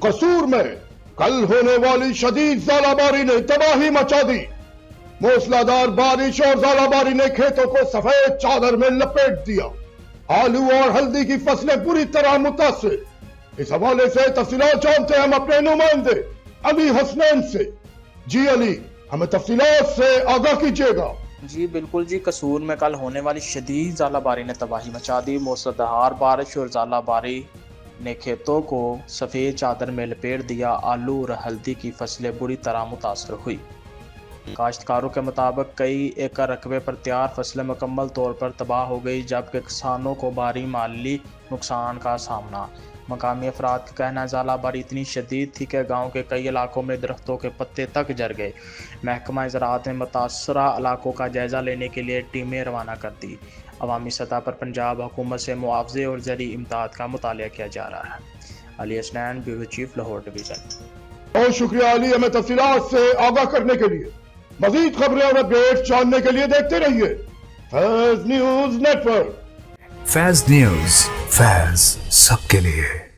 कसूर में कल होने वाली शदीद ज़ालाबारी ने तबाही मचा दी। मूसलाधार बारिश और ज़ालाबारी ने खेतों को सफेद चादर में लपेट दिया। आलू और हल्दी की फसलें बुरी तरह मुतासिर। इस हवाले से तफसीलात जानते हैं हम अपने नुमाइंदे अली हसनैन से। जी अली, हमें तफसीलात से आगाह कीजिएगा। जी बिल्कुल जी, कसूर में कल होने वाली शदीद ज़ालाबारी ने तबाही मचा दी। मूसलाधार बारिश और ज़ालाबारी ने खेतों को सफ़ेद चादर में लपेट दिया। आलू और हल्दी की फसलें बुरी तरह मुतासर हुई। काश्तकारों के मुताबिक कई एकड़ रकबे पर तैयार फसलें मुकम्मल तौर पर तबाह हो गई, जबकि किसानों को भारी माली नुकसान का सामना। मकामी अफराद का कहना है ज़ालाबारी इतनी शदीद थी कि गाँव के कई इलाकों में दरख्तों के पत्ते तक जर गए। महकमा ज़राअत ने मुतासरा इलाकों का जायज़ा लेने के लिए टीमें रवाना कर दी। अवामी सतह पर पंजाब हुकूमत से मुआवजे और ज़री इमदाद का मुतालिया किया जा रहा है। Ali Hasnain, bureau chief, Lahore division. बहुत शुक्रिया अली, हमें तफसीलात से आगाह करने के लिए। मजीद खबरें और अपडेट जानने के लिए देखते रहिए फैज़ न्यूज़ नेटवर्क। फैज़ न्यूज़, फैज़ सबके लिए।